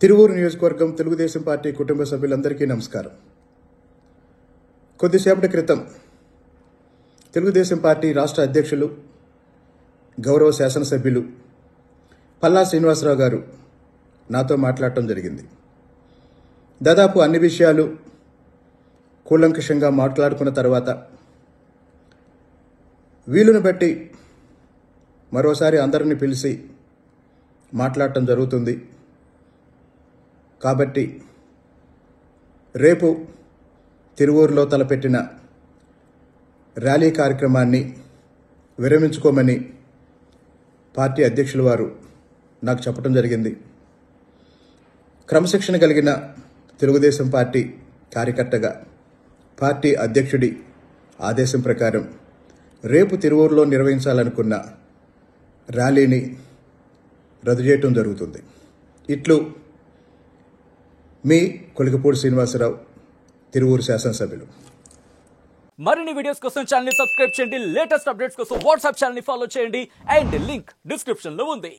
తిరువూరు నియోజకవర్గం తెలుగుదేశం పార్టీ కుటుంబ సభ్యులందరికీ నమస్కారం. కొద్దిసేపటి క్రితం తెలుగుదేశం పార్టీ రాష్ట్ర అధ్యక్షులు గౌరవ శాసనసభ్యులు పల్లా శ్రీనివాసరావు గారు నాతో మాట్లాడటం జరిగింది. దాదాపు అన్ని విషయాలు కూలంకషంగా మాట్లాడుకున్న తర్వాత వీలును బట్టి మరోసారి అందరినీ పిలిచి మాట్లాడటం జరుగుతుంది. కాబట్టి రేపు తిరువూరులో తలపెట్టిన ర్యాలీ కార్యక్రమాన్ని విరమించుకోమని పార్టీ అధ్యక్షుల వారు నాకు చెప్పడం జరిగింది. క్రమశిక్షణ కలిగిన తెలుగుదేశం పార్టీ కార్యకర్తగా పార్టీ అధ్యక్షుడి ఆదేశం ప్రకారం రేపు తిరువూరులో నిర్వహించాలనుకున్న ర్యాలీని రద్దు చేయటం జరుగుతుంది. ఇట్లు మీ కొలికపూడి శ్రీనివాసరావు, తిరువూరు శాసనసభ్యులు. మరిన్ని వీడియోస్ కోసం ఛానల్ ని సబ్స్క్రైబ్ చేయండి. లేటెస్ట్ అప్డేట్స్ కోసం వాట్సాప్ ఛానల్ ని ఫాలో చేయండి. అండ్ లింక్ డిస్క్రిప్షన్ లో ఉంది.